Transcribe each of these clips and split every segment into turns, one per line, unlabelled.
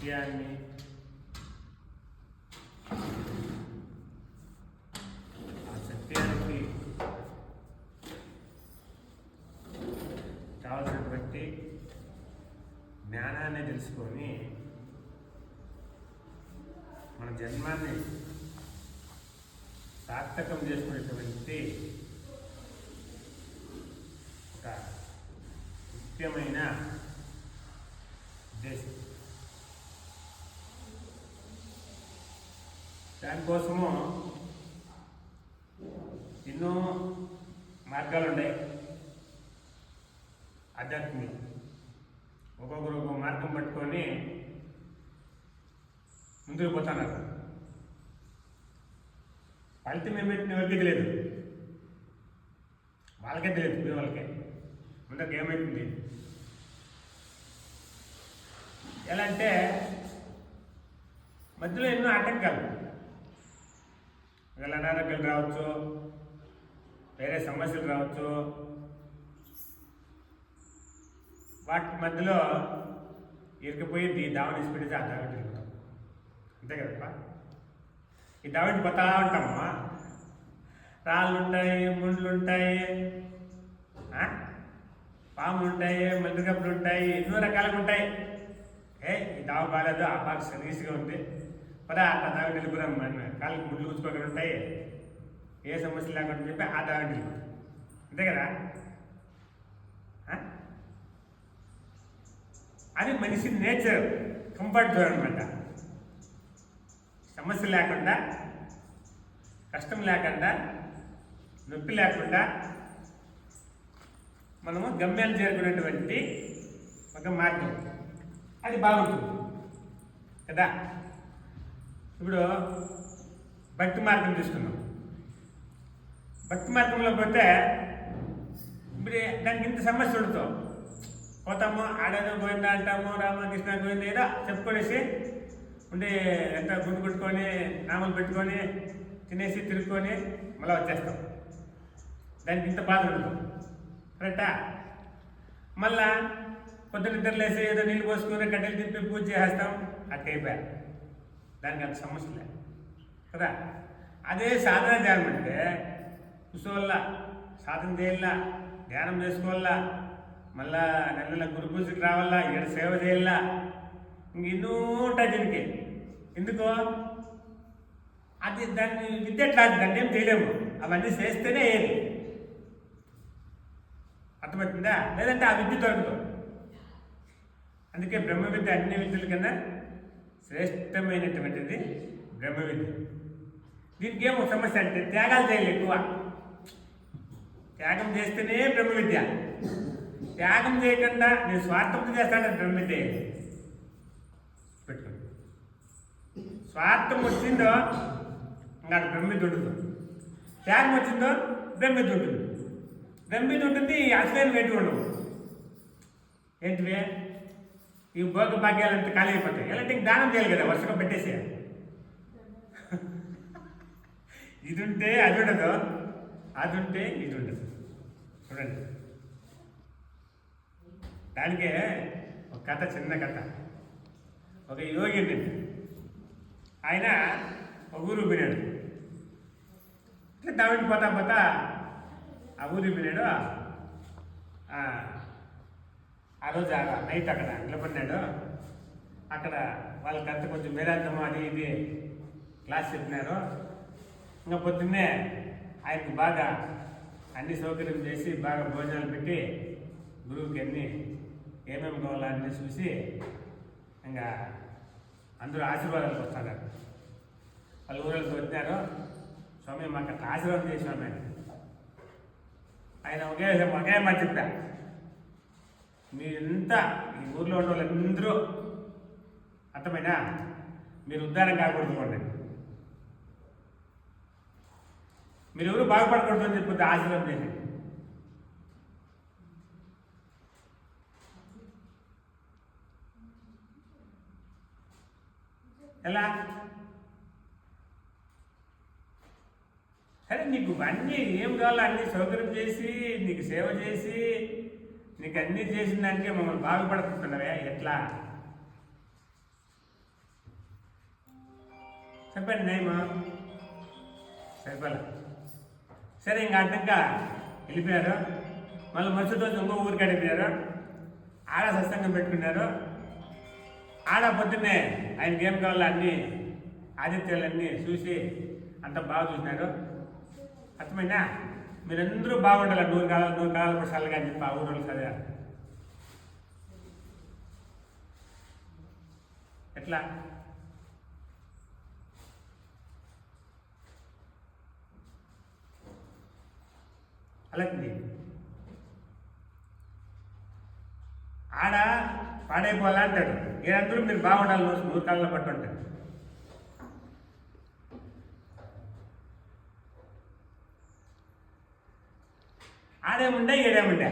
సత్యాన్ని ఆ సత్యానికి కావాల్సినటువంటి జ్ఞానాన్ని తెలుసుకొని మన జన్మాన్ని సార్థకం చేసుకునేటువంటి ఒక ముఖ్యమైన ఉద్దేశం. దానికోసము ఎన్నో మార్గాలు ఉన్నాయి. ఆధ్యాత్మికం ఒక్కొక్కరు ఒక్కొక్క మార్గం పట్టుకొని ముందుకు పోతున్నారు. ఫలితం ఏమైతే ఎవరికి తెలియదు, వాళ్ళకే తెలియదు, పోయే వాళ్ళకే ముందుకు ఏమైతుంది. ఎలా అంటే మధ్యలో ఎన్నో ఆటంకాలు, వీళ్ళ అనారోగ్యాలు రావచ్చు, వేరే సమస్యలు రావచ్చు. వాటి మధ్యలో ఇరికిపోయి ఈ దావని ఇచ్చిపెట్టేసి ఆ దావని తిరుగుతాం. అంతే కదప్పా, ఈ దావని పోతా ఉంటామా. రాళ్ళు ఉంటాయి, ముండ్లు ఉంటాయి, పాములు ఉంటాయి, మల్లిగప్పులు ఉంటాయి, ఎన్నో రకాలుగా ఉంటాయి. ఈ దావ బాగాలేదు, ఆ బాగా సర్వీస్గా ఉంది, పదా ఆ దావని వెళ్ళిపోదాం. మన కాళ్ళకి ముళ్ళు కూర్చోకుండా ఉంటాయి, ఏ సమస్య లేకుండా చెప్పి ఆ దావని వెళ్ళిపోతాం. అంతే కదా. అది మనిషి నేచర్, కంఫర్ట్ జోన్ అనమాట. సమస్య లేకుండా, కష్టం లేకుండా, నొప్పి లేకుండా మనము గమ్యాలు చేరుకునేటువంటి ఒక మార్గం. అది బాగుంటుంది కదా. ఇప్పుడు భక్తి మార్గం తీసుకున్నాం. భక్తి మార్గంలో పోతే ఇప్పుడు దానికి ఇంత సమస్య ఉండదు. పోతాము, ఆడేదో గోవిందా అంటాము, రామకృష్ణ గోవింద ఏదో చెప్పుకొనేసి ఉండి ఎంత గుండు కొట్టుకొని నామలు పెట్టుకొని తినేసి తిరుక్కొని మళ్ళీ వచ్చేస్తాం. దానికి ఇంత బాధ ఉండదు, కరెక్టా. మళ్ళా పొద్దున్న నిద్రలేసి ఏదో నీళ్ళు పోసుకొని కట్టెలు తిప్పి పూజ చేసేస్తాం, అట్ట అయిపోయారు. దానికి అంత సమస్య లేదు కదా. అదే సాధన ధ్యానం అంటే కూర్చోవాలా, సాధన చేయాలా, ధ్యానం చేసుకోవాలా, మళ్ళా నెల గురు పూజకి రావాలా, ఇక్కడ సేవ చేయాలా, ఇంక ఎన్నో ఉంటాయి దీనికి. ఎందుకో అది దాన్ని విద్య ఎట్లా, దాన్ని ఏం చేయలేము. అవన్నీ చేస్తేనే ఏది అర్థమవుతుందా. లేదంటే ఆ విద్య దొరకదు. అందుకే బ్రహ్మ విద్య అన్ని విద్యల కన్నా శ్రేష్టమైనటువంటిది బ్రహ్మ విద్య. దీనికి ఏమో సమస్య అంటే త్యాగాలు చేయాలి ఎక్కువ. త్యాగం చేస్తేనే బ్రహ్మ విద్య. త్యాగం చేయకుండా నేను స్వార్థంతో చేస్తాను బ్రహ్మ విద్య పెట్టుకోండి. స్వార్థం వచ్చిందో ఇంకా బ్రహ్మ విద్య ఉండదు. త్యాగం వచ్చిందో బ్రహ్మ విద్య ఉంటుంది. బ్రహ్మ విద్య ఉంటుంది, అసలైన వెంటూ ఉండవు. ఏంటివే ఈ భోగ భాగ్యాలంటే ఖాళీ అయిపోతాయి. ఎలాంటి దానం చేయాలి కదా, వర్షగా పెట్టేసి. ఇది ఉంటే అది ఉండదు, అది ఉంటే ఇది ఉండదు. చూడండి, దానికే ఒక కథ, చిన్న కథ. ఒక యోగి ఉండి ఆయన ఒక ఊరు పోయినాడు. ఇట్లా దావిడి పోతా పోతా ఆ ఊరికి పోయినాడు. ఆ రోజు నైట్ అక్కడ నిలబడినాడు. అక్కడ వాళ్ళకంతా కొంచెం వేదాంతము అది ఇది క్లాస్ చెప్పినారు. ఇంకా పొద్దున్నే ఆయనకు బాగా అన్ని సౌకర్యం చేసి బాగా భోజనాలు పెట్టి గురువుకి అన్నీ ఏమేమి కావాలో అన్నీ చూసి ఇంకా అందరూ ఆశీర్వాదాలకు వస్తున్నారు. వాళ్ళు ఊళ్ళకి వచ్చినారు. స్వామి మాకు అట్లా ఆశీర్వాదం చేసాము. ఆయన ఒకే మాట చెప్పా, మీరంతా ఈ ఊర్లో ఉన్న వాళ్ళందరూ అర్థమైనా మీరు ఉద్ధారం కాకూడదు అండి, మీరు ఎవరు బాగుపడకూడదు అని చెప్పి ఆశీర్వాదం చేసి. ఎలా సరే, నీకు అన్నీ ఏం కావాలో అన్నీ సౌకర్యం చేసి నీకు సేవ చేసి నీకు అన్నీ చేసిన దానికే మమ్మల్ని బాగుపడుతున్నావే ఎట్లా? చెప్పండి నేమా సరిపోలే. సరే ఇంకా అడ్డంగా వెళ్ళిపోయారు. మళ్ళీ మరుసటి రోజు ఇంకో ఊరికి వెళ్ళిపోయారు. ఆడ సత్సంగం పెట్టుకున్నారు. ఆడ పొద్దున్నే ఆయనకి ఏం కావాలో అన్నీ ఆదిత్యాలన్నీ చూసి అంత బాగా చూసినారు. అర్థమైనా మీరందరూ బాగుండాలి. 100 కాలాల వర్షాలుగా అని చెప్పి ఆ ఊరు కదా ఎట్లా అలాంటి ఆడ పాడైపోవాలా అంటాడు. మీరందరూ మీరు బాగుండాలి 100 కాలంలో పట్టు అంటాడు. ఆడేముండే ఏడేముండే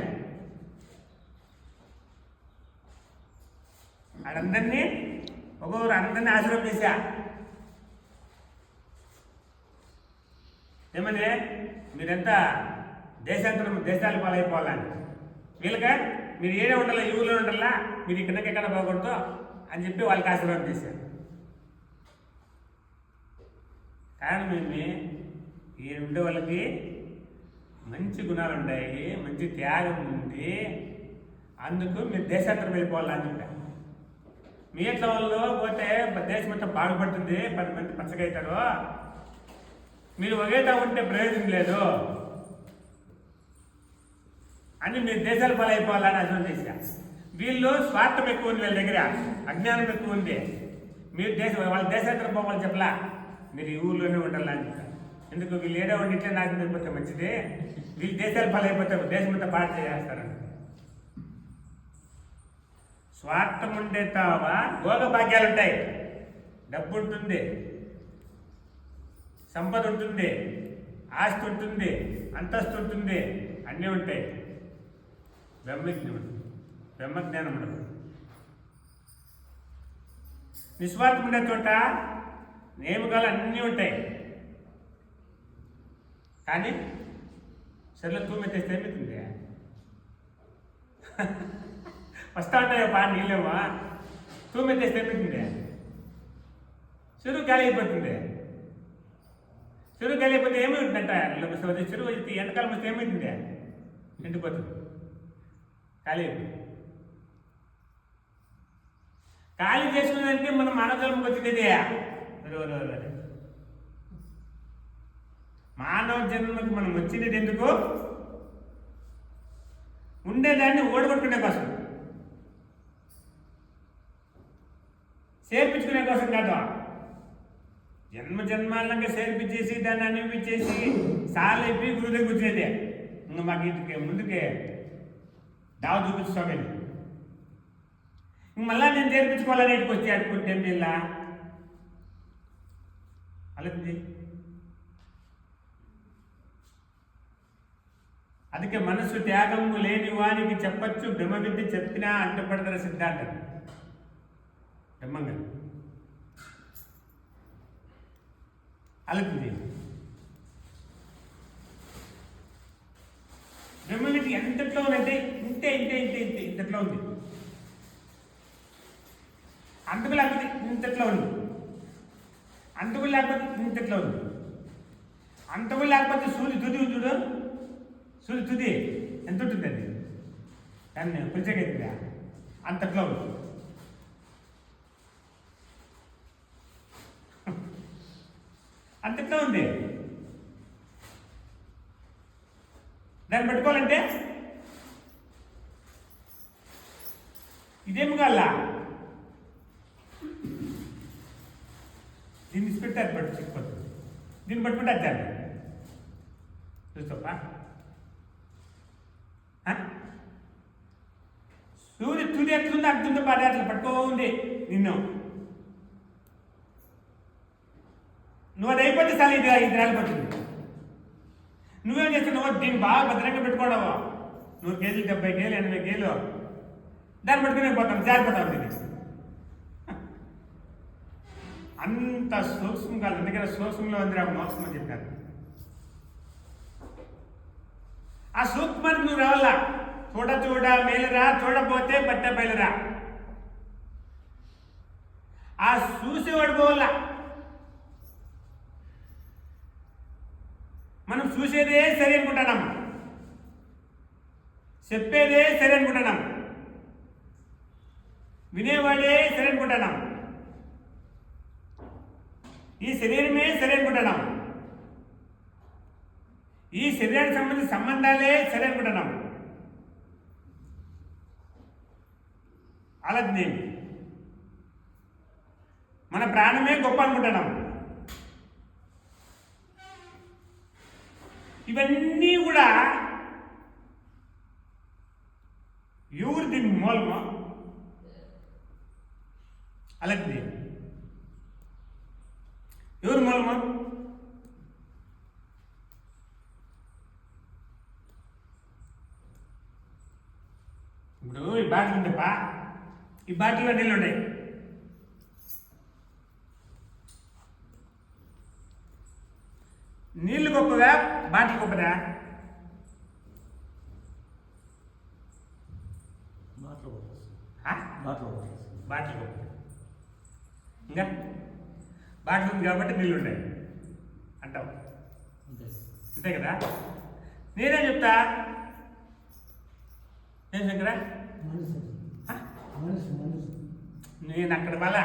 ఆడందరినీ ఒక్కొక్కరు అందరినీ ఆశ్రమం చేశా. ఏమని మీరంతా దేశాల పాలైపోవాలని వీళ్ళగా మీరు ఏడే ఉండాలా, ఈ ఊళ్ళో ఉండాలా, మీరు ఎక్కడ పోకూడదు అని చెప్పి వాళ్ళకి ఆశీర్వాదం చేశారు. కారణం ఏమి ఈ ఉండే వాళ్ళకి మంచి గుణాలు ఉంటాయి, మంచి త్యాగం ఉంది, అందుకు మీరు దేశాంతరం వెళ్ళిపోవాలని చెప్పారు. మీ ఎట్ల వాళ్ళు పోతే దేశం మొత్తం బాగుపడుతుంది, 10 మంది పచ్చగా అవుతారు, మీరు ఒకేతా ఉంటే ప్రయోజనం లేదు అని మీరు దేశాల పాలైపోవాలని అర్థం చేశా. వీళ్ళు స్వార్థం ఎక్కువ ఉంది, వీళ్ళ దగ్గర అజ్ఞానం ఎక్కువ ఉంది. మీరు వాళ్ళ దేశాంతరం పోవాలని చెప్పలా, మీరు ఈ ఊళ్ళోనే ఉండాలని చెప్పారు. ఎందుకు వీళ్ళు ఏదో ఉండి ఇట్లా నాశనం అయిపోతే మంచిది, వీళ్ళు దేశాల పాలైపోతారు, దేశం అంతా పాడు చేస్తారని. స్వార్థం ఉండే తావా భోగ భాగ్యాలు ఉంటాయి, డబ్బు ఉంటుంది, సంపద ఉంటుంది, ఆస్తి ఉంటుంది, అంతస్తు ఉంటుంది, అన్నీ ఉంటాయి. బ్రహ్మజ్ఞానం ఉండదు. నిస్వార్థం ఉండే చోట నియమకాలు అన్నీ ఉంటాయి. కానీ సరిలో తూమెత్తేస్తే ఏమవుతుంది? వస్తా ఉంటాయో నీళ్ళేమో, తూమెత్తేస్తే ఏమవుతుంది? చెరువు ఖాళీ అయిపోతుంది. చెరువు ఖాళీ అయిపోతే ఏమవుతుందంట? చెరువు ఎంతకాలం వస్తే ఏమవుతుంది? ఎండిపోతుంది, ఖాళీ అయిపోతుంది. ఖాళీ చేసుకునేదానికి మనం మానవ వచ్చినది. మానవ జన్మకు మనం వచ్చినది ఎందుకు? ఉండేదాన్ని ఓడగొట్టుకునే కోసం, చేర్పించుకునే కోసం కాదు. జన్మాలంగా చేర్పించేసి దాన్ని అనిపించేసి సార్లు అయిపోయి గురువు దగ్గర కూర్చునేదే. ఇంకా మాకు ఇంటికి ముందుకే దావ చూపించుకోగలి. ఇంక మళ్ళా నేను చేర్పించుకోవాలని ఇంటికి వచ్చి అడుకుంటే ఇలా అలాంటి. అందుకే మనస్సు త్యాగము లేని వానికి చెప్పచ్చు బ్రహ్మ విద్య చెప్పినా అంటపడదర సిద్ధాంతం. బ్రహ్మంగా అలాంటి బ్రహ్మ విద్య ఎంతట్లో ఉందంటే ఇంతే ఇంతే ఇంతే ఇంతే ఇంతట్లో ఉంది. అంతకు లేకపోతే ఇంతట్లో ఉంది, అంతకు లేకపోతే ఇంతట్లో ఉంది, అంతకు లేకపోతే సూర్యుడు తుది ఉంది చూడు, సూర్యుడు తుది ఎంత ఉంటుంది అది, దాన్ని పిలిచగైతుందా అంతట్లో ఉంది. అంతట్లో ఉంది. దాన్ని పెట్టుకోవాలంటే ఇదేమి కావాలా, దీన్ని ఇచ్చిపెట్టి అది పట్టు చిక్కిపోతుంది. దీన్ని పట్టుకుంటే అది దాన్ని చూస్తావా? సూర్యుడు తుది ఎట్లుంది అంటుందో బాగా అట్లా పట్టుకో ఉంది నిన్ను. నువ్వు అది అయిపోతే చాలా ఇది 5 నెలలు పడుతుంది. నువ్వేం చేస్తున్నావు? దీన్ని బాగా భద్రంగా పెట్టుకోవడము. 100 కేజీలు 70 కేజీలు 80 కేజీలు దాన్ని పట్టుకునే పోతాను, జారిపోతావు. దీన్ని అంత సూక్ష్మం కాదు. అందుకని సూక్ష్మంలో ఉంది మోక్షం అని చెప్పారు. ఆ సూక్ష్మానికి నువ్వు రావాలా. చూడ మేలురా, చూడపోతే బట్ట బయలురా. ఆ చూసేవాడు పోవాలా. చూసేదే సరి అనుకుంటున్నాం, చెప్పేదే సరి అనుకుంటున్నాం, వినేవాడే సరి అనుకుంటున్నాం, ఈ శరీరమే సరి అనుకుంటున్నాం, ఈ శరీరానికి సంబంధించిన సంబంధాలే సరి అనుకుంటున్నాం. అలాగే మన ప్రాణమే గొప్ప అనుకుంటున్నాం. ఇవన్నీ కూడా ఎవరిది మూలమో అలాగే ఎవరు మూలమో ఇప్పుడు ఈ బాటిల్ ఉందప్పా, ఈ బాటిల్లో నీళ్ళు ఉన్నాయి. నీళ్ళు గొప్పదా బాటిల్ గొప్పదా? బాటిల్ గొప్ప. ఇంకా బాటిల్ ఉంది కాబట్టి నీళ్ళు ఉన్నాయి అంటావు, అంతే కదా? నేనేం చెప్తా, ఏం శంకరా నేను అక్కడ మళ్ళా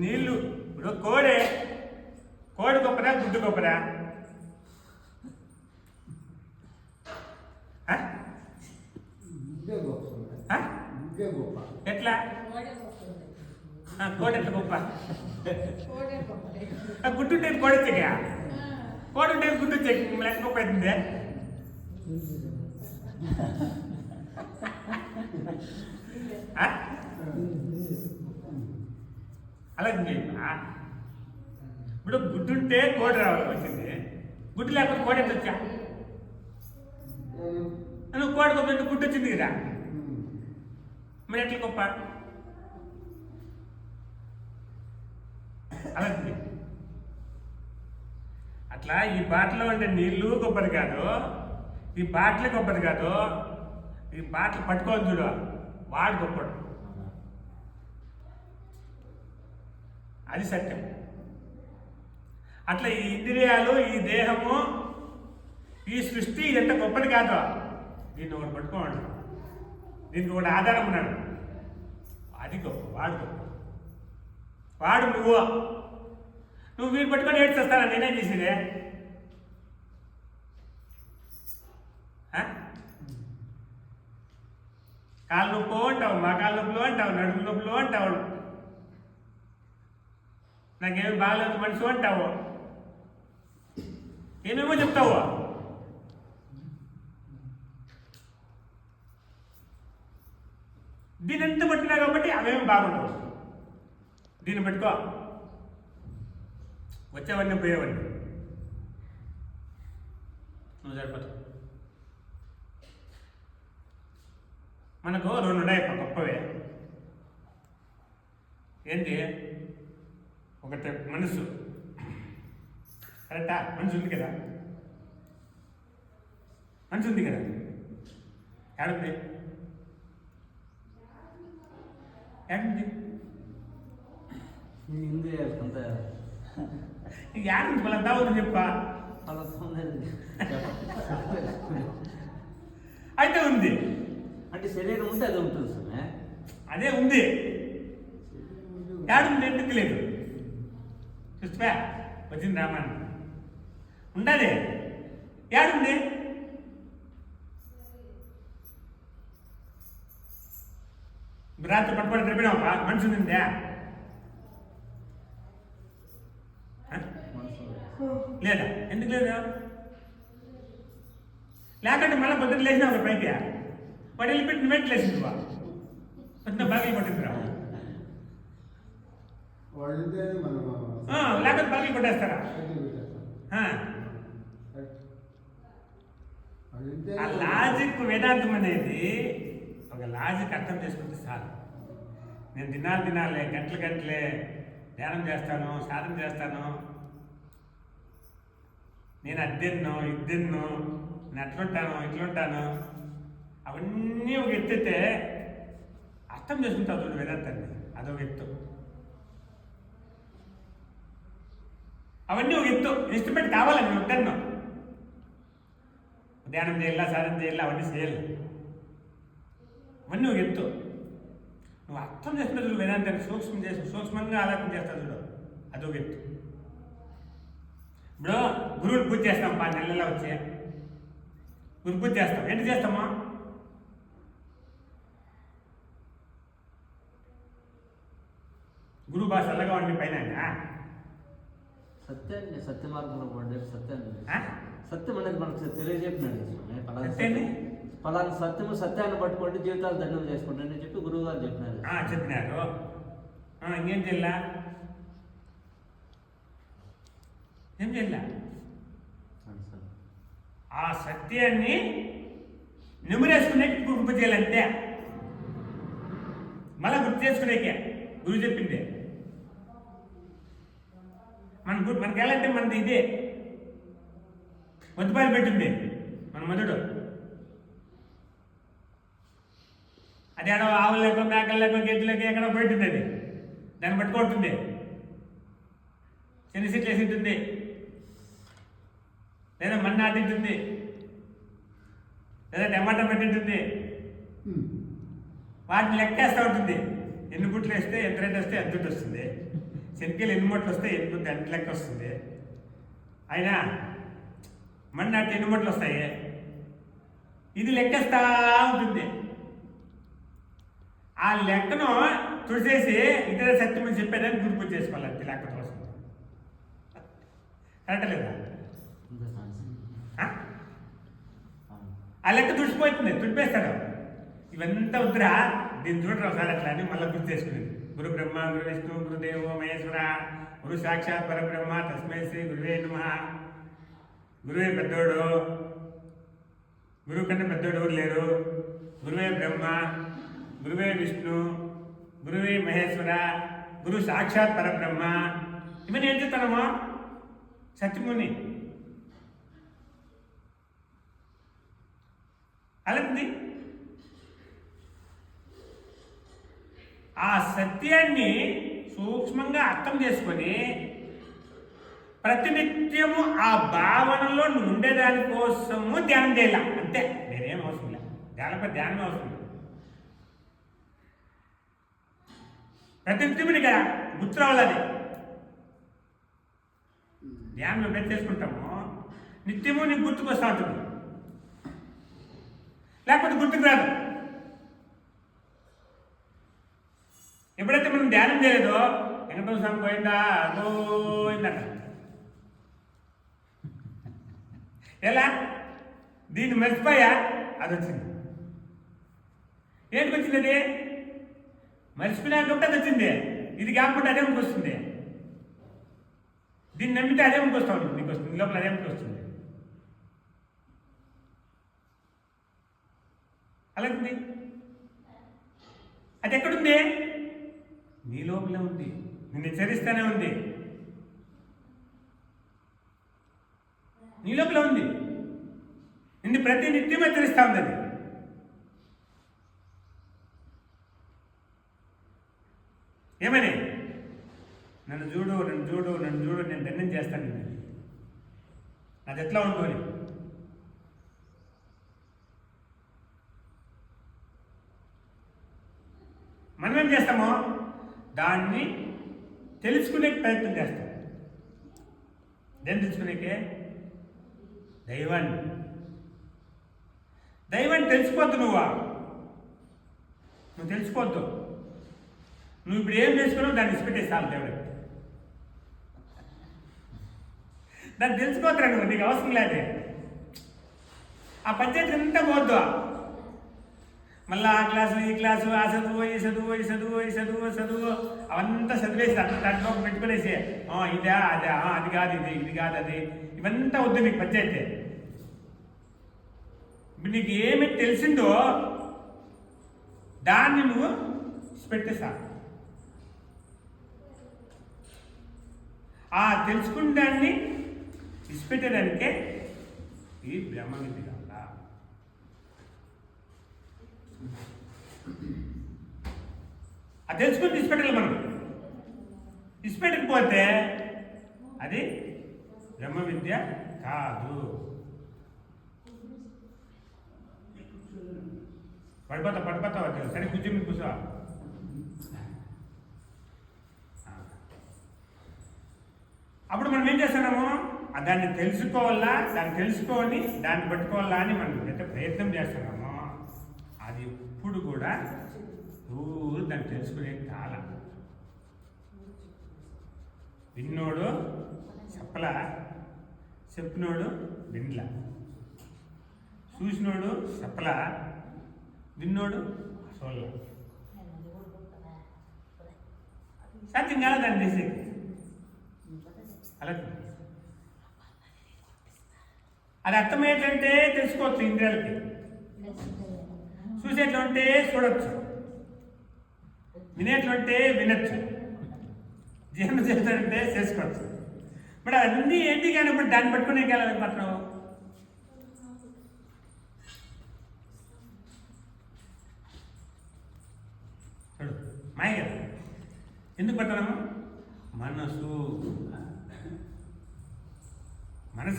నీళ్ళు ఇప్పుడు కోడి గొప్పదా గుడ్డు గొప్పదా? ఎట్లా కోడి ఎట్లా గొప్ప? గుడ్డు ఉంటే కోడి వచ్చాక, కోడి ఉంటే గుడ్డు వచ్చాక లెక్క గొప్ప అవుతుంది. అలాగే ఇప్పుడు గుడ్డుంటే కోడి రావాలి వచ్చింది, గుడ్డు లేకపోతే కోడి ఎంత వచ్చా? నువ్వు కోడి గొప్ప గుడ్డు వచ్చింది కదా, మరి ఎట్లా గొప్ప? అలాగే అట్లా ఈ బాటిల్లో ఉండే నీళ్ళు గొప్పది కాదు, ఈ బాటిల్ గొప్పది కాదు, ఈ బాటిల్ పట్టుకోవాలి చూడు వాడు గొప్పడు. అది సత్యం. అట్లా ఈ ఇంద్రియాలు, ఈ దేహము, ఈ సృష్టి ఎంత గొప్పది కాదు. దీన్ని ఒకటి పట్టుకోవాలి, దీనికి ఒకటి ఆధారం ఉన్నాడు, అది గొప్ప, వాడు గొప్ప. వాడు నువ్వు వీరు పట్టుకొని ఏడ్చేస్తానా? నేనేం చేసేదే? కాళ్ళు నొప్పి అంటావు, మా కాళ్ళ నొప్పులు అంటావు, నడుము నొప్పులు అంటావు, నాకేమి బాగాలేదు మనిషి అంటావు, ఏమేమో చెప్తావు. దీని ఎంత పట్టినా కాబట్టి అవేమి బాగుండవు. దీన్ని పెట్టుకో, వచ్చేవన్నీ పోయేవన్నీ నువ్వు సరిపోతావు. మనకు రెండు ఉన్నాయి గొప్పవే. ఏంటి? ఒకటి మనసు, కరెక్టా? మనసు ఉంది కదా, మనసు ఉంది కదా, ఏడుంది? ఏడుంది? ఏడుంది? మళ్ళీ దావుతుంది చెప్పా. అయితే ఉంది
అంటే శరీరం ఉంటే అది ఉంటుంది సార్,
అదే ఉంది. ఏడుంది? ఎందుకు లేదు? చూస్తా వచ్చింది రామాయణం ఉండదే. ఏడుంది? రాత్రి పట్టుబడి తెలిపినావా మనిషి ఉందా? లేదా? ఎందుకు లేదా? లేకంటే మళ్ళీ పొద్దున్న లేచినావు ఒక పైకి పడి వెళ్ళిపెట్టి నువ్వు ఎట్లా లేచిందివా? పొద్దున్న బాగా పట్టిందిరా, లేకపోతే బాగా కొట్టేస్తారా? ఆ లాజిక్ వేదాంతం అనేది ఒక లాజిక్ అర్థం చేసుకుంటే చాలు. నేను తినాలే గంటలే ధ్యానం చేస్తాను, సాధన చేస్తాను, నేను అద్దెన్నో ఇద్దెన్నో, నేను అట్లుంటాను ఇట్లుంటాను, అవన్నీ ఒక ఎత్తితే అర్థం చేసుకుంటావు చూడు వేదాంతాన్ని, అదొక ఎత్తు. అవన్నీ ఒక ఎత్తు ఇన్స్ట్రుమెంట్ కావాలి నేను ఉంటాను. ధ్యానం చేయాలా, సాధన చేయాలా, అవన్నీ చేయాలి. అవన్నీ ఒక ఎత్తు. నువ్వు అర్థం చేసిన చూడు, వేదాంతాన్ని సూక్ష్మంగా ఆలోచన చేస్తావు చూడు, అదొక ఎత్తు. ఇప్పుడు గురువుని పూజ చేస్తాం 5 నెలల్లో వచ్చే గురు పూజ చేస్తాం. ఏంటి చేస్తామా? గురువు బాగా చల్లగా ఉండి పైన
సత్యాన్ని, సత్య మార్గంలో పడే సత్యం అనేది మనకు తెలియజెప్పినాడు స్వామి. పలానా సత్యాన్ని పట్టుకోండి, జీవితాలు దండం చేసుకోండి అని చెప్పి గురువు గారు
చెప్పినారు. ఇంకేం చెల్లా? ఏం చెల్లా? ఆ సత్యాన్ని నిమిరేసుకునే గుర్తు చేయాలంటే మళ్ళా గుర్తు చేసుకునేకే గురువు చెప్పిందే. మనకి ఎలా అంటే మనది ఇదే మొద్దుపాలు పెట్టింది మన మధుడు. అది ఎడో ఆవులు లేక మేకలు లేక గెడ్లు ఎక్కడో పెట్టింది. అది దాన్ని పట్టుకుంటుంది, చిన్న సీట్లు వేసి ఉంటుంది, లేదా మన్ను ఆటింటుంది, లేదా టమాటా పెట్టింటుంది. వాటిని లెక్కేస్తూ ఉంటుంది. ఎన్ని బుట్లు వేస్తే ఎంత రేట్ వస్తే ఎంత దుడ్డు వస్తుంది, శనగలు ఎన్ని మూటలు వస్తే ఎన్ని బుద్ధి అంత లెక్క వస్తుంది. అయినా మన్ను నాటి ఎన్ని మూటలు వస్తాయి, ఇది లెక్కేస్తూ ఉంటుంది. ఆ లెక్కను తుడిసేసి ఇతర సత్యం చెప్పేదాన్ని గుర్తు చేసుకోవాలి. అంతే లెక్క వస్తుంది. కరెక్ట్ లేదా? ఆ లెక్క తుడిచిపోతుంది, తుడిపేస్తాడు. ఇవంతా వద్దురా, దీన్ని చూడరు ఒకసారి అట్లా అని మళ్ళీ గుర్తు చేసుకునేది. గురు బ్రహ్మ, గురు విష్ణు, గురుదేవో మహేశ్వర, గురు సాక్షాత్ పరబ్రహ్మ, తస్మై శ్రీ గురువే నమః. గురువే పెద్దోడు, గురువు కన్నా పెద్దోడు ఎవరు లేరు. గురువే బ్రహ్మ, గురువే విష్ణు, గురువే మహేశ్వర, గురు సాక్షాత్ పరబ్రహ్మ. ఇవన్నీ ఏం చెప్తానమ్మా? సత్యముని అలాంటి ఆ సత్యాన్ని సూక్ష్మంగా అర్థం చేసుకొని ప్రతినిత్యము ఆ భావనలో నువ్వు ఉండేదానికోసము ధ్యానం చేయాల. అంతే, నేనేం అవసరం లేదు. ధ్యానం అవసరం లేదు. ప్రతినిత్యము నీకు గుర్తు రావాలి. అది ధ్యానం ఎప్పుడైతే చేసుకుంటామో నిత్యము నీకు గుర్తుకొస్తూ ఉంటుంది, లేకపోతే గుర్తుకు రాదు. ఎప్పుడైతే మనం ధ్యానం చేయలేదో వెంకటేశ్వర స్వామి పోయిందా పోయిందట. ఎలా? దీన్ని మర్చిపోయా, అది వచ్చింది. ఏంటికి వచ్చింది? అది మర్చిపోయినాక అది వచ్చింది. ఇది కాకుండా అదే మనకు వస్తుంది. దీన్ని నమ్మితే అదే మనకు వస్తూ ఉంటుంది. నీకు వస్తుంది, లోపల అదే మనకు వస్తుంది. అలాంటి అది ఎక్కడుంది? నీ లోపలే ఉంది, నిన్ను హెచ్చరిస్తూనే ఉంది. నీ లోపల ఉంది, నిన్ను ప్రతి నిత్యం హెచ్చరిస్తూ ఉంది. అది ఏమని? నన్ను చూడు, నన్ను చూడు, నన్ను చూడు, నేను దండం చేస్తాను, నేను అది ఎట్లా ఉంటుంది. మనం ఏం చేస్తామో దాన్ని తెలుసుకునే ప్రయత్నం చేస్తాం. దేన్ని తెలుసుకునేకే? దైవాన్ని తెలుసుకోవద్దు. నువ్వు తెలుసుకోవద్దు. నువ్వు ఇప్పుడు ఏం చేసుకున్నావు దాన్ని ఇచ్చిపెట్టేసాను దేవుడు. దాన్ని తెలుసుకోవద్దురా నువ్వు, నీకు అవసరం లేదే. ఆ పంచాయతీ అంతా పోవద్దు. మళ్ళీ ఆ క్లాసు ఈ క్లాసు, ఆ చదువు ఈ చదువు ఈ చదువు ఈ చదువు చదువు అవంతా చదివేసి దాంట్లో పెట్టుకునేసి ఇదా అదే, అది కాదు ఇది, ఇది కాదు అది, ఇవంతా వద్దు నీకు పంచాయతీ. ఇప్పుడు నీకు ఏమి తెలిసిందో దాన్ని నువ్వు పెట్టేసా. ఆ తెలుసుకున్న దాన్ని ఇచ్చిపెట్టేదానికే ఈ బ్రహ్మ విద్య కావాలా. అది తెలుసుకుని ఇచ్చిపెట్టాలి. మనం ఇచ్చిపెట్టకపోతే అది బ్రహ్మ విద్య కాదు. పడిపోతా సరే కూర్చొని కూర్చో. అప్పుడు మనం ఏం చేస్తున్నాము, దాన్ని తెలుసుకోవాలా, దాన్ని తెలుసుకొని దాన్ని పట్టుకోవాలా అని మనం ఎంత ప్రయత్నం చేస్తున్నామో అది ఎప్పుడు కూడా ఊరు దాన్ని తెలుసుకునేది చాలా. విన్నోడు చెప్పల, చెప్పినోడు వినల, చూసినోడు చెప్పల, విన్నోడు చూడల. సత్యం కాదు దాన్ని చేసేది. అలా అది అర్థమయ్యేటంటే తెలుసుకోవచ్చు, ఇంద్రియాలకి చూసేట్లుంటే చూడొచ్చు, వినేట్లుంటే వినొచ్చు, జీవనం చేస్తాడంటే చేసుకోవచ్చు. మరి అన్నీ ఏంటి కానీ ఇప్పుడు దాన్ని పట్టుకునే కాలం మాత్రం చూడు మాయ కదా. ఎందుకు పట్టడము? మనసు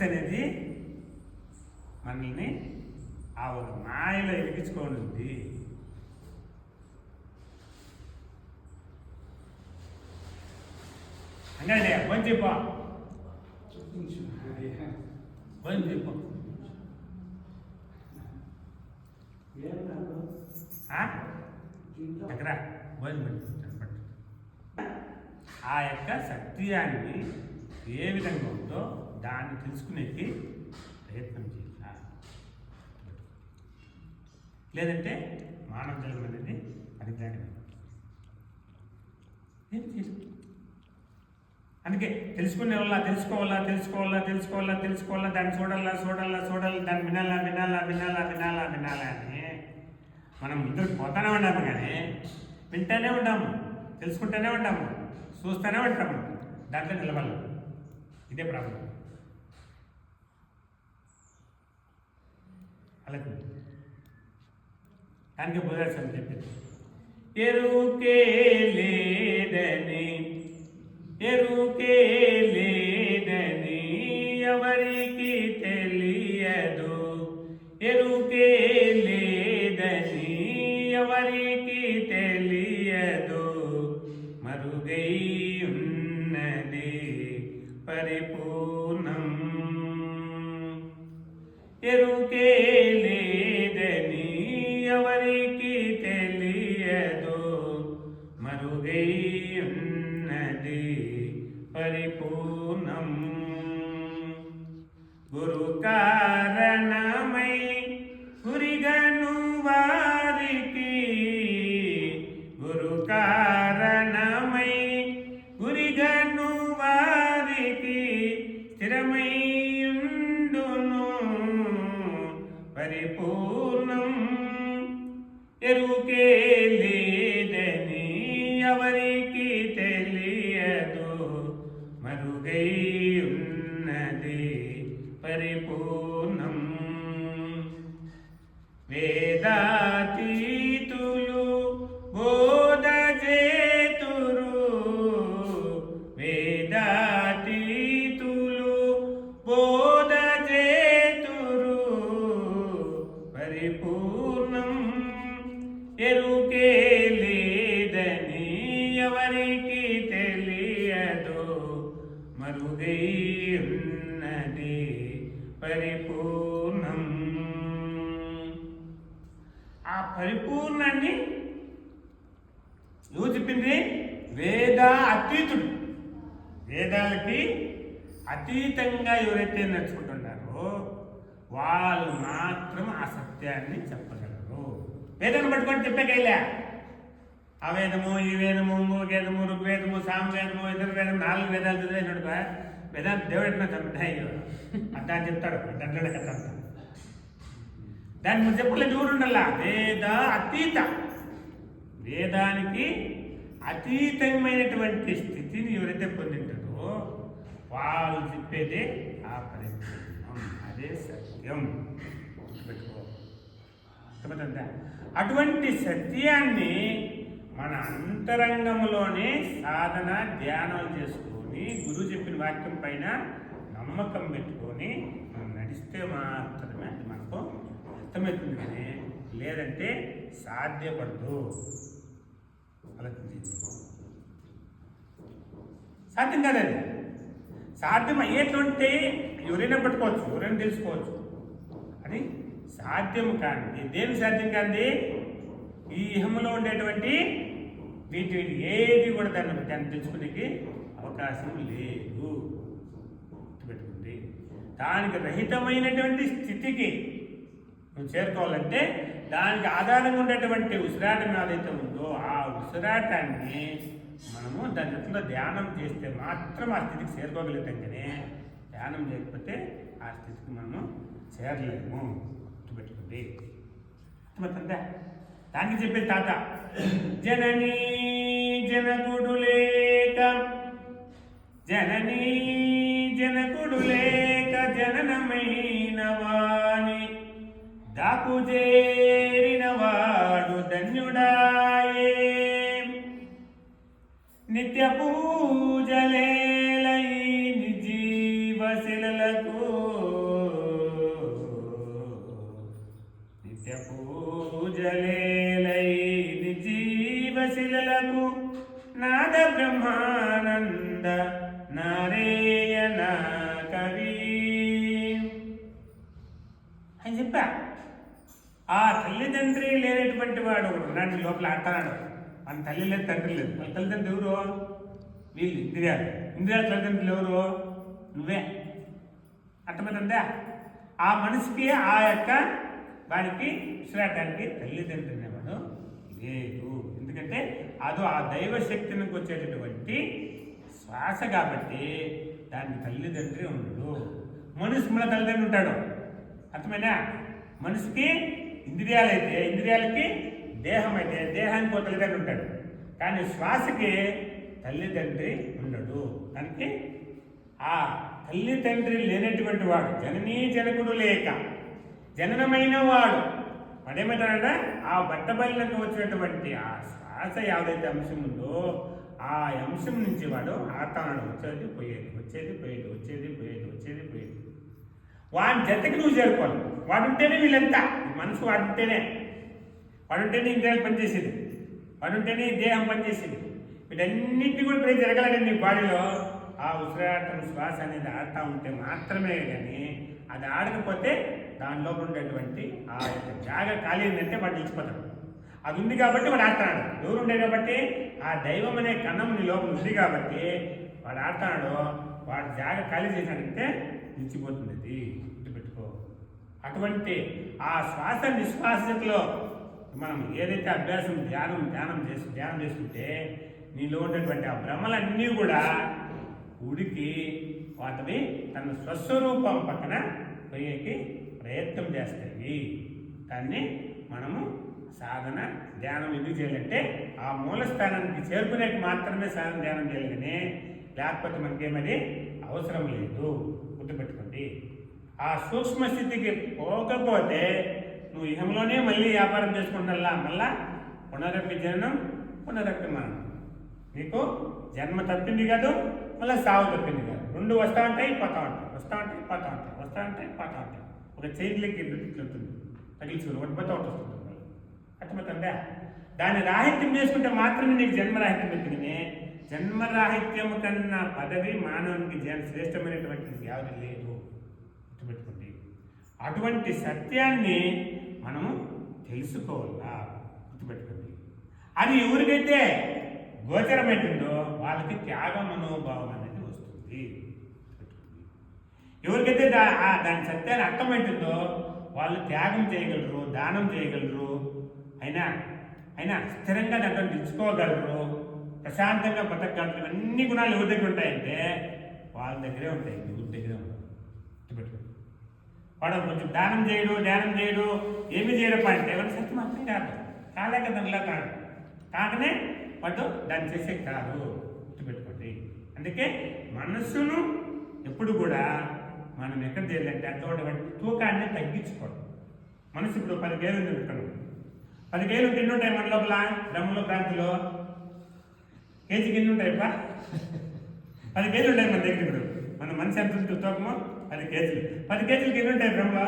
అనేది మనల్ని ఆ ఒక మాయలో ఎరిగించుకోనుంది. అంటే బంద్ చెప్పు దగ్గర ఆ యొక్క సత్యాన్ని ఏ విధంగా ఉందో దాన్ని తెలుసుకునేకి ప్రయత్నం చేయాలి. లేదంటే మానవ జన్మ అనేది పరిజ్ఞానం ఏం చేయాలి. అందుకే తెలుసుకోవాలా దాన్ని చూడాలా దాన్ని వినాలా అని మనం ముందుకు పోతానే ఉన్నాము, కానీ వింటానే ఉంటాము, తెలుసుకుంటూనే ఉంటాము, చూస్తూనే ఉంటాము, దాంట్లో నిలబడలేము. ఇదే ప్రాబ్లం. అలాగే దానికి బుధాసం చెప్పింది, ఎరుకే లేదని ఎవరికి తెలియదు, ఎరుకే లేదని ఎవరికి తెలియదు, మరుగై ఉన్నది పరిపూర్ణం. ఎరుకే లేదని ఎవరికి తెలియదు, మరుగై ఉన్నది పరిపూర్ణం. గురు కారణమై గురిగను వారికి, గురు కారణమై గురిగను వారికి స్థిరమై ఉండును పరిపూర్ణం. ఎరుకే లేదని ఎవరికి తెలియదు, మరుగై ఉన్నది పరిపూర్ణం. వేదాతీతులు బోధ చేతురు, వేదాతీతులు బోధ చేతురు పరిపూర్ణం. ఎరుకే లేదని ఎవరికి తెలియదు, మరుగై ఉన్నది పరిపూర్ణం. ఆ పరిపూర్ణాన్ని ఎవరు చెప్పింది? వేద అతీతుడు. వేదాలకి అతీతంగా ఎవరైతే నడుచుకుంటున్నారో వాళ్ళు మాత్రం ఆ సత్యాన్ని చెప్పగలరు. వేదాన్ని పట్టుకొని చెప్పేకెళ్ళా ఆ వేదము, ఈ వేదము, మూగేదము, ఋగ్వేదము, సామవేదము, యజుర్వేదం 4 వేదాలు చదివేసినట్టు వేదాంత దేవుడు ఎట్లా చంపుతాయి అట్లా అని చెప్తాడు. దాంట్లో కథ దాని ముందు చెప్పలేదు ఎవరు ఉండాలా? వేద అతీత, వేదానికి అతీతమైనటువంటి స్థితిని ఎవరైతే పొందింటారో వాళ్ళు చెప్పేదే ఆ పరిపూర్ణం, అదే సత్యం. గుర్తుపెట్టుకో. అర్థమవుతుందా? అటువంటి సత్యాన్ని మన అంతరంగంలోనే సాధన ధ్యానం చేసుకొని గురువు చెప్పిన వాక్యం పైన నమ్మకం పెట్టుకొని మనం నడిస్తే మాత్రమే అది మనకు అర్థమవుతుంది, కానీ లేదంటే సాధ్యపడదు. సాధ్యం కాదండి. సాధ్యం అయ్యేటువంటి ఎవరైనా పట్టుకోవచ్చు, ఎవరైనా తెలుసుకోవచ్చు, అది సాధ్యం కాండి. దేని సాధ్యం కాండి? ఈ ఇహంలో ఉండేటువంటి వీటి ఏది కూడా దాన్ని తెలుసుకునేకి అవకాశం లేదు. గుర్తుపెట్టుకోండి. దానికి రహితమైనటువంటి స్థితికి నువ్వు చేరుకోవాలంటే దానికి ఆధారంగా ఉండేటువంటి ఉసిరాటం ఏదైతే ఉందో ఆ ఉసిరాటాన్ని మనము దాని జట్లో ధ్యానం చేస్తే మాత్రం ఆ స్థితికి చేరుకోగలుగుతాం, కానీ ధ్యానం చేయకపోతే ఆ స్థితికి మనము చేరలేము. గుర్తుపెట్టుకోండి. అర్థమవుతుందా? దానికి చెప్పే తాత జననీ జనకుడు లేక, జననీ జనకుడు లేక జననమైన వాణి దాపు చేరిన వాడు ధన్యుడాయే. నిత్య పూజలేలై జీవశిలలకు, నిత్య పూజలేలై జీవశిలలకు నాద బ్రహ్మానంద నారాయణ కవి అని చెప్పా. ఆ తల్లిదండ్రి లేనటువంటి వాడు ఉన్నాడు లోపల ఆడుతున్నాడు. మన తల్లి లేదు, తండ్రి లేదు. వాళ్ళ తల్లిదండ్రులు ఎవరు? వీళ్ళు ఇంద్రియాలు. ఇంద్రియాల తల్లిదండ్రులు ఎవరు? నువ్వే. అర్థమవుతుందా? ఆ మనిషికి ఆ యొక్క వానికి విశ్రాటానికి తల్లిదండ్రులు అనేవాడు లేదు. ఎందుకంటే అదో ఆ దైవ శక్తి నుంచి వచ్చేటటువంటి శ్వాస కాబట్టి దానికి తల్లిదండ్రి ఉండడు. మనిషి మన తల్లిదండ్రి ఉంటాడు. అర్థమైనా? మనిషికి ఇంద్రియాలు అయితే ఇంద్రియాలకి దేహం అయితే దేహానికి ఒక తల్లిదండ్రి ఉంటాడు, కానీ శ్వాసకి తల్లిదండ్రి ఉండడు. దానికి ఆ తల్లిదండ్రి లేనటువంటి వాడు జననీ జనకుడు లేక జననమైన వాడు వాడేమంటాడంట? ఆ బట్టబయలకు వచ్చినటువంటి ఆ శ్వాస ఏదైతే అంశం ఉందో ఆ అంశం నుంచి వాడు ఆడుతున్నాడు. వచ్చేది పోయేది, వచ్చేది పోయేది, వచ్చేది పోయేది, వచ్చేది పోయేది. వాడి జతకి నువ్వు చేరుకోవాలి. వాడుంటేనే వీళ్ళంతా. మనసు వాడుంటేనే ఇంద్రియాలు పనిచేసేది, వాడుంటేనే దేహం పనిచేసేది. వీటన్నిటిని కూడా ట్రై జరగాలంటే నీ బాడీలో ఆ ఉసిరాటం శ్వాస అనేది ఆడుతూ ఉంటే మాత్రమే, కానీ అది ఆడకపోతే దానిలో ఉండేటువంటి ఆ యొక్క జాగ ఖాళీ ఏంటంటే వాడు నిలిచిపోతాడు. అది ఉంది కాబట్టి వాడు ఆడుతున్నాడు. ఎవరు ఉండే కాబట్టి ఆ దైవం అనే కన్నం నీ లోపల ఉంది కాబట్టి వాడు ఆడుతున్నాడు. వాడు జాగ ఖాళీ చేశాడంటే నిలిచిపోతుంది. అది గుర్తుపెట్టుకో. అటువంటి ఆ శ్వాస నిశ్వాసలో మనం ఏదైతే అభ్యాసం ధ్యానం చేసుకుంటే నీలో ఉండేటువంటి ఆ భ్రమలన్నీ కూడా ఉడికి వాటిని తన స్వస్వరూపం పక్కన పోయేకి ప్రయత్నం చేస్తాయి. దాన్ని మనము సాధన ధ్యానం ఎందుకు చేయాలంటే ఆ మూల స్థానానికి చేరుకునేకి మాత్రమే సాధన ధ్యానం చేయాలి, కానీ లేకపోతే మనకేమది అవసరం లేదు. గుర్తుపెట్టుకోండి. ఆ సూక్ష్మ స్థితికి పోకపోతే నువ్వు ఇహంలోనే మళ్ళీ వ్యాపారం చేసుకుంటల్లా, మళ్ళా పునరపి జననం పునరపి మరణం. నీకు జన్మ తప్పింది కాదు, మళ్ళీ సాగు తప్పింది కాదు. రెండు వస్తూ ఉంటాయి, పోతూ ఉంటాయి, వస్తూ ఉంటాయి, పోతూ ఉంటాయి, వస్తూ ఉంటాయి, పోతూ ఉంటాయి. ఒక చైన్లకి ఇట్లా ఉంటుంది, తగిలించుకుని ఒకటి పోతే ఒకటి వస్తుంది. అర్థమవుతుందా? దాన్ని రాహిత్యం చేసుకుంటే మాత్రమే నీకు జన్మరాహిత్యం అవుతుంది. జన్మరాహిత్యము కన్నా పదవి మానవునికి శ్రేష్టమైనటువంటి యావది లేదు. గుర్తుపెట్టుకోండి. అటువంటి సత్యాన్ని మనము తెలుసుకోవాలా. గుర్తుపెట్టుకోండి. అది ఎవరికైతే గోచరమైందో వాళ్ళకి త్యాగ మనోభావం అనేది వస్తుంది. ఎవరికైతే దాని సత్యాన్ని అర్థమైందో వాళ్ళు త్యాగం చేయగలరు, దానం చేయగలరు, అయినా స్థిరంగా దాంట్లో నిలుచుకోగలరు, ప్రశాంతంగా బతకగలరు. అన్ని గుణాలు ఎవరి దగ్గర ఉంటాయంటే వాళ్ళ దగ్గరే ఉంటాయి, ఎవరి దగ్గరే ఉంటాయి. గుర్తుపెట్టుకోండి. వాడు కొంచెం ధ్యానం చేయడు ఏమి చేయడం అంటే వాళ్ళ సత్యం అర్థం కాదు, కాలేక దానిలా కాకనే వాడు దాన్ని చేసే కాదు. గుర్తుపెట్టుకోండి. అందుకే మనస్సును ఎప్పుడు కూడా మనం ఎక్కడ చేయాలంటే అటువంటి తూకాన్ని తగ్గించుకోవడం. మనసు ఇప్పుడు 10 వేలు ఉంది అనుకోండి, 10 వేలు ఉంటే ఎన్ని ఉంటాయి మన లోపల? బ్రహ్మలో ప్రాంతిలో కేజీకి ఎన్ని ఉంటాయి? 10 వేలు ఉంటాయి మన దగ్గర. ఇప్పుడు మన మనిషి ఎంత ఉంటుంది తూకము 10 కేజీలు. 10 కేజీలకి ఎన్ని ఉంటాయి బ్రహ్మలో?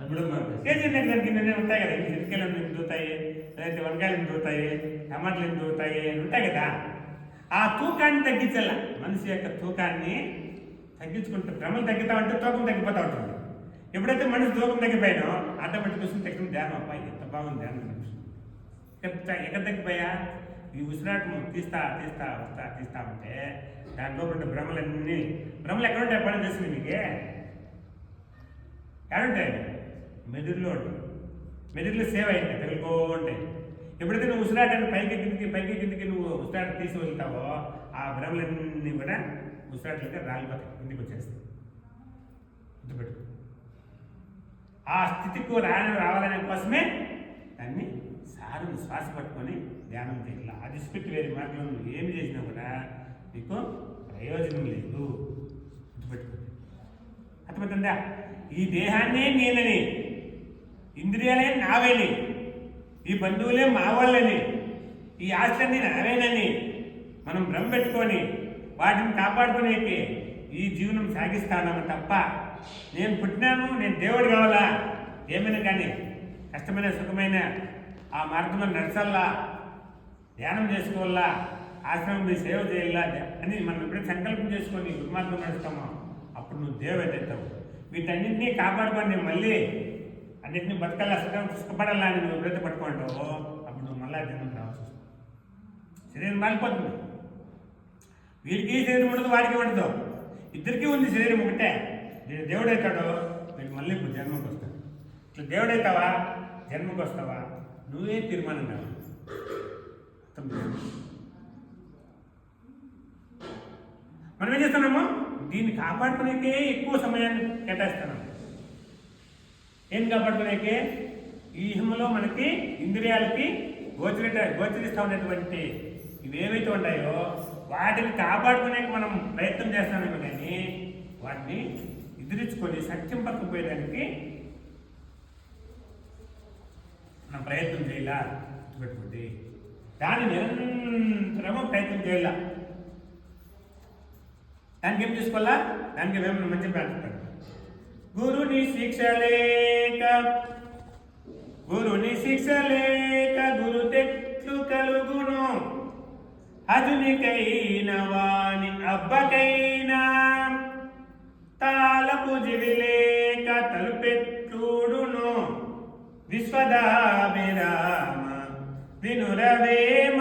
ఇప్పుడు కేజీ దానికి నిన్న ఉంటాయి కదా, ఇటుకలు ఎన్ని దూతాయి, లేదంటే వంకాయలు ఎన్ని దూతాయి, టమాటాలు ఎన్ని దూతాయి ఉంటాయి కదా. ఆ తూకాన్ని తగ్గించాల. మనిషి యొక్క తూకాన్ని తగ్గించుకుంటే భ్రమలు తగ్గుతా ఉంటే తూకం తగ్గిపోతూ ఉంటుంది. ఎప్పుడైతే మనిషి తూకం తగ్గిపోయినో ఆటోమేటిక్ వస్తుంది తగ్గిన ధ్యానం. అబ్బాయి ఎంత బాగుంది ధ్యానం ఎక్కడ తగ్గిపోయా? ఈ ఉసిరాటం తీస్తా ఉంటే దాంట్లో ఉండే భ్రమలు ఎక్కడ ఉంటాయి? పని చేసింది మీకే ఎక్కడుంటాయి? మెదురులో ఉంటాయి. మెదురులో సేవ్ అయింటాయి, తగులుకో ఉంటాయి. ఎప్పుడైతే నువ్వు ఉసిరాటాన్ని పైకి కిందికి నువ్వు ఉసిరాట తీసి వెళ్తావో ఆ భ్రమలన్నీ కూడా ఉసిరాటలుగా రాలిపోతాయి, కిందికి వచ్చేస్తాయి. గుర్తుపెట్టు. ఆ స్థితికి రావాలనే కోసమే దాన్ని సారుని శ్వాస పట్టుకొని ధ్యానం చేయాలి. అది స్పిట్ వేరే మాటలు నువ్వు ఏమి చేసినా కూడా నీకు ప్రయోజనం లేదు. గుర్తుపెట్టుకో. అర్థమవుతుందా? ఈ దేహాన్నే నేనని, ఇంద్రియాలే నావేని, ఈ బంధువులే మా వాళ్ళని, ఈ ఆస్తులన్నీ నావేనని మనం భ్రమ పెట్టుకొని వాటిని కాపాడుకునేకి ఈ జీవనం సాగిస్తాను తప్ప నేను పుట్టినాను, నేను దేవుడు కావాలా, ఏమైనా కానీ కష్టమైన సుఖమైన ఆ మార్గంలో నడచాలా, ధ్యానం చేసుకోవాలా, ఆశ్రమం మీద సేవ చేయాలా అని మనం ఎప్పుడైతే సంకల్పం చేసుకొని దుర్మార్గం నడుస్తామో అప్పుడు నువ్వు దేవుడు అవుతావు. వీటన్నింటినీ కాపాడుకొని మళ్ళీ అన్నింటినీ బతకాలా, సుఖపడాలా అని నువ్వు ఎప్పుడైతే పట్టుకుంటావో అప్పుడు నువ్వు మళ్ళా జన్మకు రావాల్సి వస్తుంది. శరీరం మారిపోతుంది. వీడికి శరీరం ఉండదు, వాడికి ఉండదు, ఇద్దరికీ ఉంది శరీరం ఒకటే. నేను దేవుడు అవుతాడో వీడు మళ్ళీ ఇప్పుడు జన్మకు వస్తాడు. ఇట్లా దేవుడు అవుతావా, జన్మకు వస్తావా, నువ్వే తీర్మానం కావాలి. మనం ఏం చేస్తున్నాము? దీన్ని కాపాడుకునేకే ఎక్కువ సమయాన్ని కేటాయిస్తున్నాము. ఏం కాపాడుకునేకే? ఈ హిమలో మనకి ఇంద్రియాలకి గోచరిస్తూ ఉన్నటువంటి ఇవేవైతే ఉంటాయో వాటిని కాపాడుకునే మనం ప్రయత్నం చేస్తామేమో కానీ వాటిని ఎదిరించుకొని సత్యం పక్కకు పోయేదానికి మనం ప్రయత్నం చేయాల. గుర్తుపెట్టుకోండి. దాన్ని నిరంతరము ప్రయత్నం చేయాల. దానికి ఏం చేసుకోవాలా? దానికి ఏమైనా మంచి ప్రార్థన. గురుని శిక్ష లేక గురు తెట్లు కలుగును, అదునికైన వాని అబ్బకైనా తాళపు జివిలేక తలుపెట్లుడును. విశ్వదాభిరామ వినురవేమ